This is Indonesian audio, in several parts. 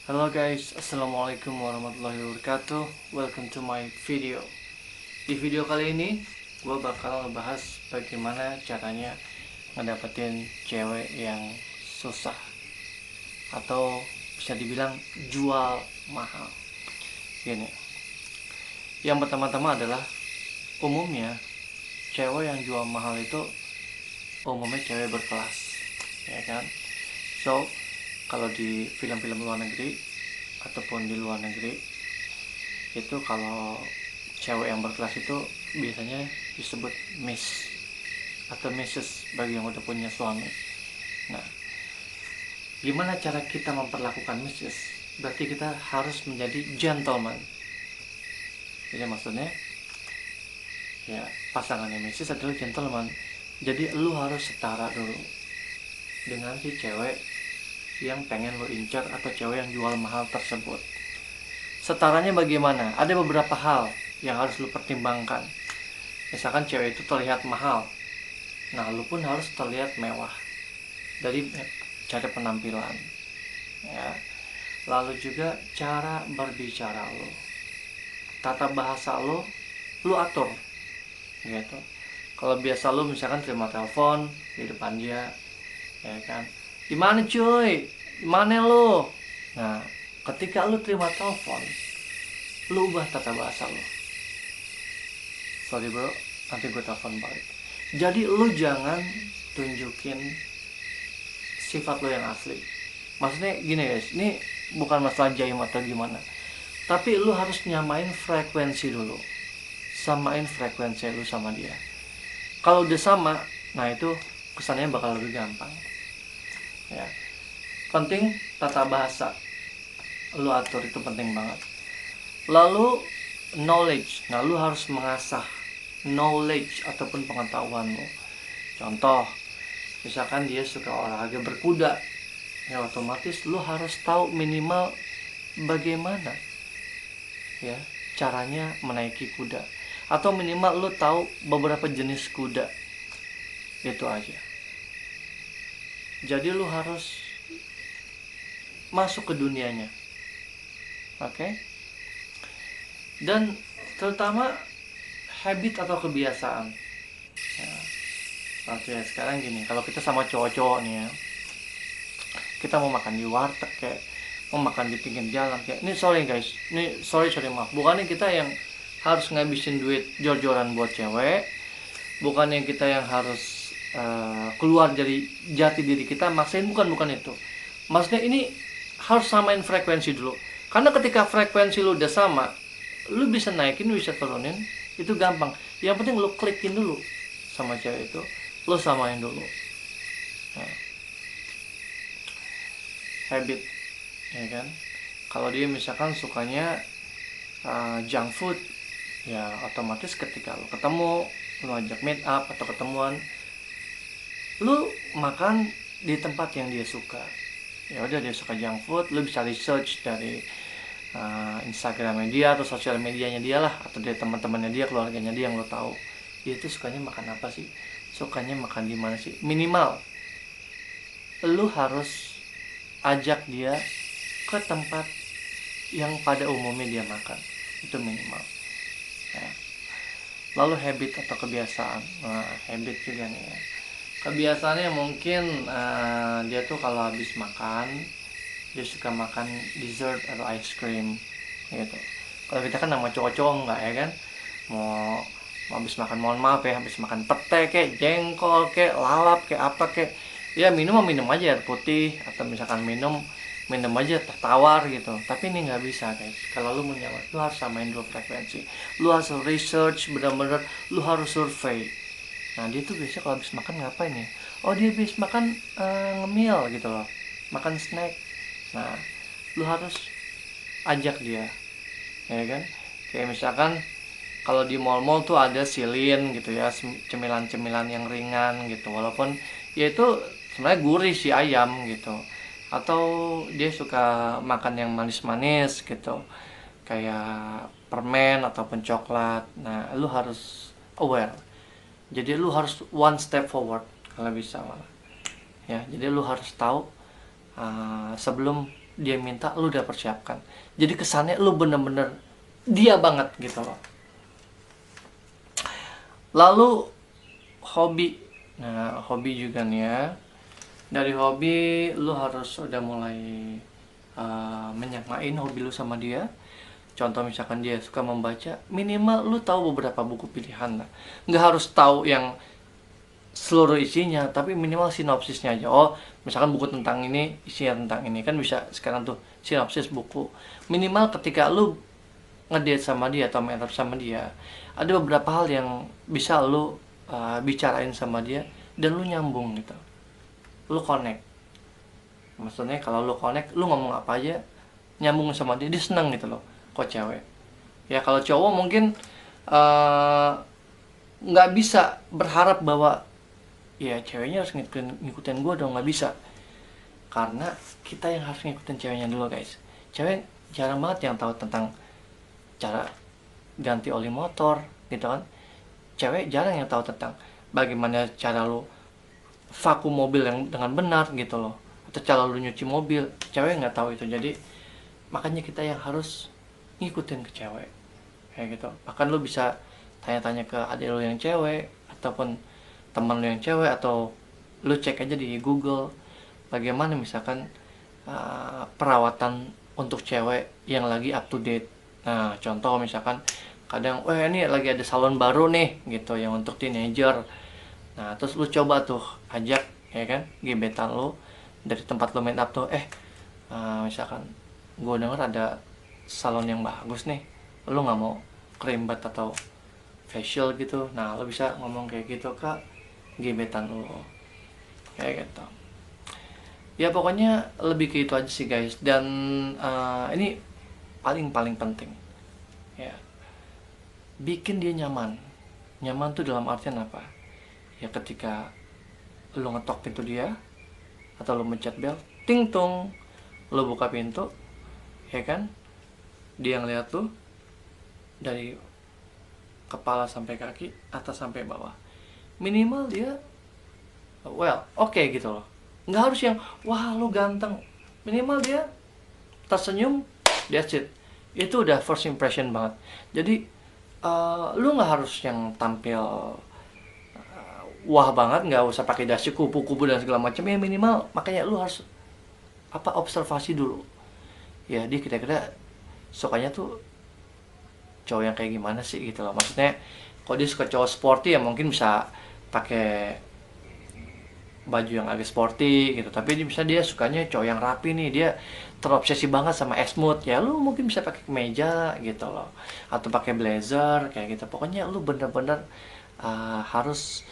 Halo guys, assalamualaikum warahmatullahi wabarakatuh. Welcome to my video. Di video kali ini, gue bakal ngebahas bagaimana caranya ngedapetin cewek yang susah atau bisa dibilang jual mahal. Gini, yang pertama-tama adalah umumnya cewek yang jual mahal itu umumnya cewek berkelas, ya kan? So, kalau di film-film luar negeri ataupun di luar negeri itu kalau cewek yang berkelas itu biasanya disebut Miss atau Mrs. bagi yang udah punya suami. Nah, gimana cara kita memperlakukan Mrs? Berarti kita harus menjadi gentleman. Jadi maksudnya ya pasangannya Mrs adalah gentleman. Jadi lu harus setara dulu dengan si cewek yang pengen lo incar atau cewek yang jual mahal tersebut. Setaranya bagaimana? Ada beberapa hal yang harus lo pertimbangkan. Misalkan cewek itu terlihat mahal, nah lo pun harus terlihat mewah dari cara penampilan, ya. Lalu juga cara berbicara lo, tata bahasa lo atur, gitu. Kalau biasa lo misalkan terima telepon di depan dia, ya kan, gimana cuy, gimana lo. Nah, ketika lo terima telepon, lo ubah tata bahasa lo. Sorry bro, nanti gue telepon balik. Jadi lo jangan tunjukin sifat lo yang asli. Maksudnya gini guys, ini bukan masalah jaim atau gimana, tapi lo harus nyamain frekuensi dulu. Samain frekuensi lo sama dia. Kalau udah sama, nah itu kesannya bakal lebih gampang, ya. Penting tata bahasa lu atur, itu penting banget. Lalu knowledge, nah lu harus mengasah knowledge ataupun pengetahuan lu. Contoh, misalkan dia suka olahraga berkuda, ya otomatis lu harus tahu minimal bagaimana ya caranya menaiki kuda, atau minimal lu tahu beberapa jenis kuda. Itu aja. Jadi lu harus masuk ke dunianya, oke? Dan terutama habit atau kebiasaan. Ya, ya sekarang gini, kalau kita sama cowok-cowok nih ya, kita mau makan di warteg kayak, mau makan di pinggir jalan kayak, ini sorry guys, ini sorry maaf, bukannya kita yang harus ngabisin duit jor-joran buat cewek, bukannya kita yang harus keluar dari jati diri kita, maksain, bukan itu. Maksudnya ini harus samain frekuensi dulu, karena ketika frekuensi lu udah sama, lu bisa naikin, bisa turunin, itu gampang. Yang penting lu klikin dulu sama cewek itu, lu samain dulu. Nah, habit, ya kan. Kalau dia misalkan sukanya junk food, ya otomatis ketika lu ketemu, lu ajak meet up atau ketemuan, lu makan di tempat yang dia suka. Ya udah, dia suka junk food, lu bisa research dari Instagramnya dia atau sosial medianya dia lah, atau dari teman-temannya dia, keluarganya dia yang lo tahu. Dia tuh sukanya makan apa sih? Sukanya makan di mana sih? Minimal lu harus ajak dia ke tempat yang pada umumnya dia makan. Itu minimal. Ya. Lalu habit atau kebiasaan. Nah, habit juga nih ya. Kebiasaannya mungkin dia tuh kalau habis makan, dia suka makan dessert atau ice cream gitu. Kalau kita kan nama cowok-cowok enggak, ya kan, mau habis makan, mohon maaf ya, habis makan pete kek, jengkol kek, lalap kek, apa kek, ya minum aja air putih, atau misalkan minum aja teh tawar gitu. Tapi ini nggak bisa guys. Kalau lu mau nyaman, lu harus samain dulu frekuensi, lu harus research, bener-bener lu harus survei. Nah dia tuh biasanya kalau habis makan ngapain ya? Oh, dia habis makan ngemil gitu loh, makan snack. Nah lu harus ajak dia, ya kan. Kayak misalkan kalau di mall-mall tuh ada silin gitu ya, cemilan-cemilan yang ringan gitu, walaupun ya itu sebenarnya gurih si ayam gitu. Atau dia suka makan yang manis-manis gitu, kayak permen ataupun coklat. Nah lu harus aware, jadi lu harus one step forward kalau bisa malah, ya. Jadi lu harus tahu sebelum dia minta lu udah persiapkan. Jadi kesannya lu bener-bener dia banget gitu loh. Lalu hobi. Nah, hobi juga nih ya. Dari hobi lu harus udah mulai menyamain hobi lu sama dia. Contoh misalkan dia suka membaca, minimal lu tahu beberapa buku pilihan lah. Nggak harus tahu yang seluruh isinya, tapi minimal sinopsisnya aja. Oh, misalkan buku tentang ini, isinya tentang ini, kan bisa sekarang tuh sinopsis buku. Minimal ketika lu ngedate sama dia atau main sama dia, ada beberapa hal yang bisa lu bicarain sama dia dan lu nyambung gitu. Lu connect. Maksudnya kalau lu connect, lu ngomong apa aja nyambung sama dia, dia seneng gitu loh. Kok cewek. Ya kalau cowok mungkin nggak bisa berharap bahwa ya ceweknya harus ngikutin gue dong, nggak bisa, karena kita yang harus ngikutin ceweknya dulu guys. Cewek jarang banget yang tahu tentang cara ganti oli motor gitu kan. Cewek jarang yang tahu tentang bagaimana cara lu vakum mobil yang dengan benar gitu loh, atau cara lu nyuci mobil. Cewek nggak tahu itu. Jadi makanya kita yang harus ngikutin ke cewek kayak gitu. Bahkan lu bisa tanya-tanya ke adik lu yang cewek ataupun teman lu yang cewek, atau lu cek aja di Google bagaimana misalkan perawatan untuk cewek yang lagi up to date. Nah, contoh misalkan kadang, wah ini lagi ada salon baru nih gitu yang untuk teenager. Nah, terus lu coba tuh ajak ya kan gebetan lu dari tempat lu main up tuh, misalkan gue denger ada salon yang bagus nih, lu nggak mau creambat atau facial gitu. Nah, lu bisa ngomong kayak gitu ke gebetan lu kayak gitu. Ya pokoknya lebih ke itu aja sih guys. Dan ini paling penting ya, bikin dia nyaman. Nyaman tuh dalam artian apa ya? Ketika lu ngetok pintu dia atau lu mencet bel, ting tung, lu buka pintu ya kan, dia ngeliat lu dari kepala sampai kaki, atas sampai bawah. Minimal dia oke gitu loh. Nggak harus yang wah lu ganteng. Minimal dia tersenyum, that's it. Itu udah first impression banget. Jadi lu nggak harus yang tampil wah banget, nggak usah pakai dasi kupu-kupu dan segala macam ya. Minimal makanya lu harus observasi dulu ya, dia kira-kira sukanya tuh cowok yang kayak gimana sih gitu loh. Maksudnya kalau dia suka cowok sporty ya mungkin bisa pakai baju yang agak sporty gitu, tapi bisa dia sukanya cowok yang rapi nih, dia terobsesi banget sama Esmut ya, lu mungkin bisa pakai kemeja gitu loh, atau pakai blazer kayak gitu. Pokoknya lu bener-bener harus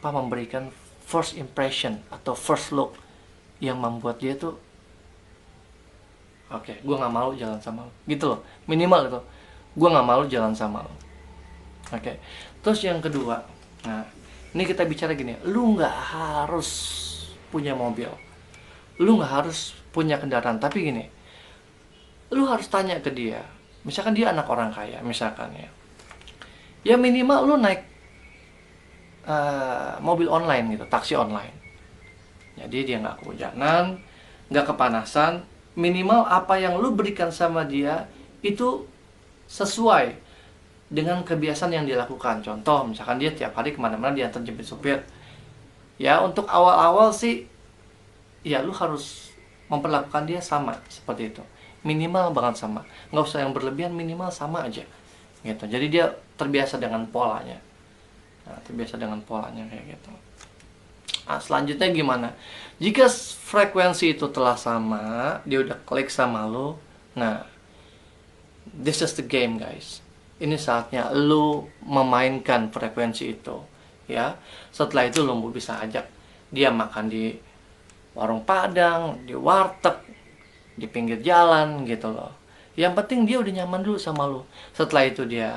memberikan first impression atau first look yang membuat dia tuh oke, gue nggak malu jalan sama lo gitu loh. Minimal itu, gue nggak malu jalan sama lo. Oke. Terus yang kedua, nah ini kita bicara gini, lu nggak harus punya mobil, lu nggak harus punya kendaraan, tapi gini, lu harus tanya ke dia. Misalkan dia anak orang kaya misalkan ya minimal lu naik mobil online gitu, taksi online. Jadi dia nggak kehujanan, nggak kepanasan. Minimal apa yang lu berikan sama dia itu sesuai dengan kebiasaan yang dia lakukan. Contoh misalkan dia tiap hari kemana-mana diantar jemput supir. Ya untuk awal-awal sih ya lu harus memperlakukan dia sama seperti itu. Minimal banget sama. Nggak usah yang berlebihan, minimal sama aja gitu. Jadi dia terbiasa dengan polanya. Nah, terbiasa dengan polanya kayak gitu. Nah, selanjutnya gimana? Jika frekuensi itu telah sama, dia udah klik sama lo. Nah, this is the game guys. Ini saatnya lo memainkan frekuensi itu, ya. Setelah itu lo bisa ajak dia makan di warung Padang, di warteg, di pinggir jalan gitu loh. Yang penting dia udah nyaman dulu sama lo. Setelah itu dia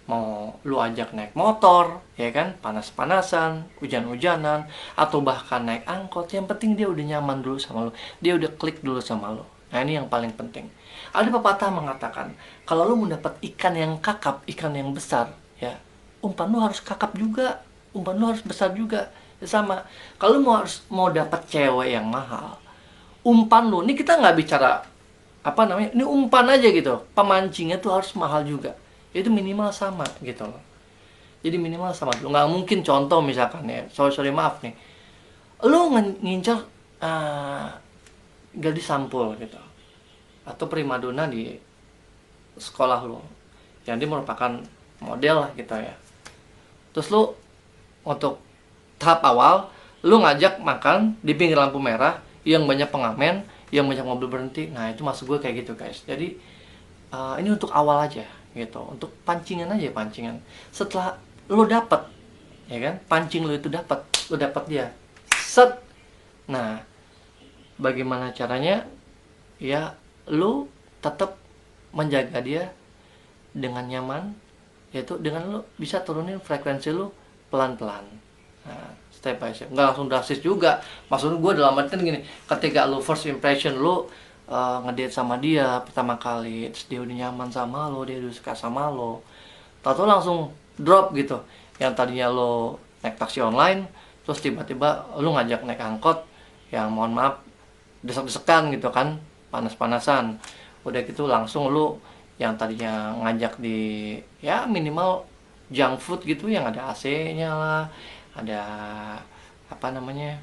mau lu ajak naik motor, ya kan, panas-panasan, hujan-hujanan, atau bahkan naik angkot, yang penting dia udah nyaman dulu sama lu, dia udah klik dulu sama lu. Nah ini yang paling penting. Ada pepatah mengatakan, kalau lu mau dapat ikan yang kakap, ikan yang besar, ya umpan lu harus kakap juga, umpan lu harus besar juga. Ya, sama. Kalau lu mau dapat cewek yang mahal, umpan lu, ini kita nggak bicara apa namanya, ini umpan aja gitu, pemancingnya tuh harus mahal juga, itu minimal sama gitu loh. Jadi minimal sama dulu, nggak mungkin contoh misalkan ya, sorry maaf nih, lu ngincar gadis sampul gitu, atau primadona di sekolah lu, yang dia merupakan model lah gitu ya. Terus lu untuk tahap awal, lu ngajak makan di pinggir lampu merah yang banyak pengamen, yang banyak mobil berhenti. Nah itu maksud gue kayak gitu guys. Jadi ini untuk awal aja gitu, untuk pancingan aja, pancingan. Setelah lu dapet, ya kan, pancing lu itu lu dapet dia, set. Nah bagaimana caranya? Ya lu tetap menjaga dia dengan nyaman, yaitu dengan lu bisa turunin frekuensi lu pelan-pelan. Nah, step by step, nggak langsung drastis juga. Maksud gue dalam artian gini, ketika lu first impression lu ngedate sama dia pertama kali, terus dia udah nyaman sama lo, dia udah suka sama lo, tahu langsung drop gitu. Yang tadinya lo naik taksi online, terus tiba-tiba lu ngajak naik angkot yang mohon maaf desek-desekan gitu kan, panas-panasan. Udah gitu langsung lu yang tadinya ngajak di ya minimal junk food gitu, yang ada AC-nya lah, ada apa namanya,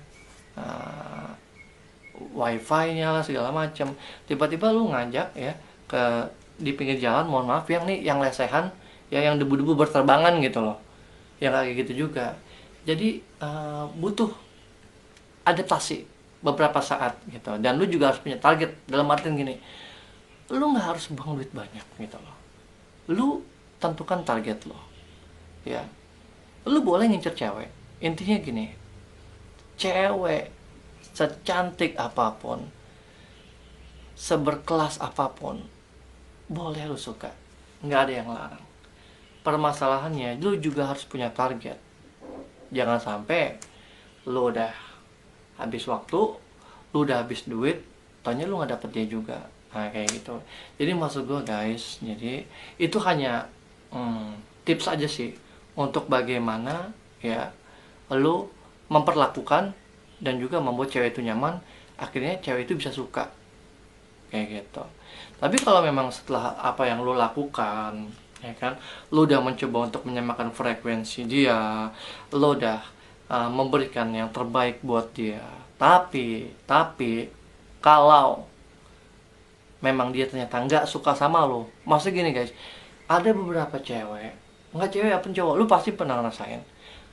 wifi-nya lah, segala macam. Tiba-tiba lu ngajak ya ke di pinggir jalan, mohon maaf yang nih yang lesehan ya, yang debu-debu berterbangan gitu loh, yang kayak gitu juga. Jadi butuh adaptasi beberapa saat gitu, dan lu juga harus punya target. Dalam artian gini, lu nggak harus buang duit banyak gitu loh, lu tentukan target lo ya. Lu boleh ngincer cewek, intinya gini, cewek secantik apapun, seberkelas apapun, boleh lu suka, nggak ada yang larang. Permasalahannya lu juga harus punya target. Jangan sampai lu udah habis waktu, lu udah habis duit, tanya lu nggak dapet dia juga. Nah kayak gitu. Jadi maksud gue guys, jadi itu hanya tips aja sih untuk bagaimana ya lu memperlakukan dan juga membuat cewek itu nyaman, akhirnya cewek itu bisa suka kayak gitu. Tapi kalau memang setelah apa yang lu lakukan, ya kan, lu udah mencoba untuk menyamakan frekuensi dia, lu udah memberikan yang terbaik buat dia, tapi kalau memang dia ternyata nggak suka sama lo, maksudnya gini guys, ada beberapa cewek, nggak cewek apa cowok, lu pasti pernah ngerasain,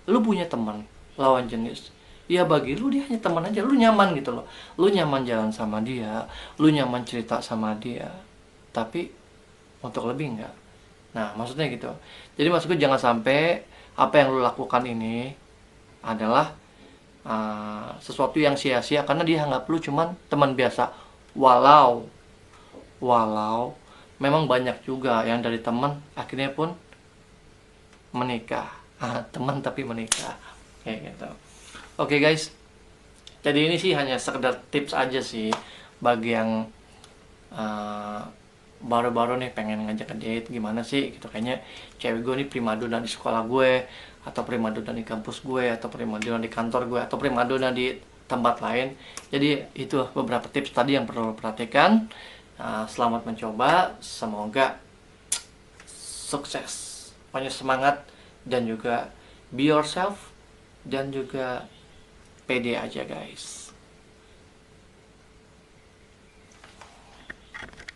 lu punya teman lawan jenis, ya bagi lu dia hanya teman aja, lu nyaman gitu loh, lu nyaman jalan sama dia, lu nyaman cerita sama dia, tapi untuk lebih enggak. Nah maksudnya gitu. Jadi maksudku jangan sampai apa yang lu lakukan ini adalah sesuatu yang sia-sia karena dia anggap lu cuman teman biasa. Walau memang banyak juga yang dari teman akhirnya pun menikah. Teman tapi menikah kayak gitu. Oke guys, jadi ini sih hanya sekedar tips aja sih bagi yang baru-baru nih pengen ngajak ke date, gimana sih gitu, kayaknya cewek gue nih primadona di sekolah gue, atau primadona di kampus gue, atau primadona di kantor gue, atau primadona di tempat lain. Jadi itu beberapa tips tadi yang perlu perhatikan. Selamat mencoba, semoga sukses, pokoknya semangat, dan juga be yourself, dan juga pede aja guys.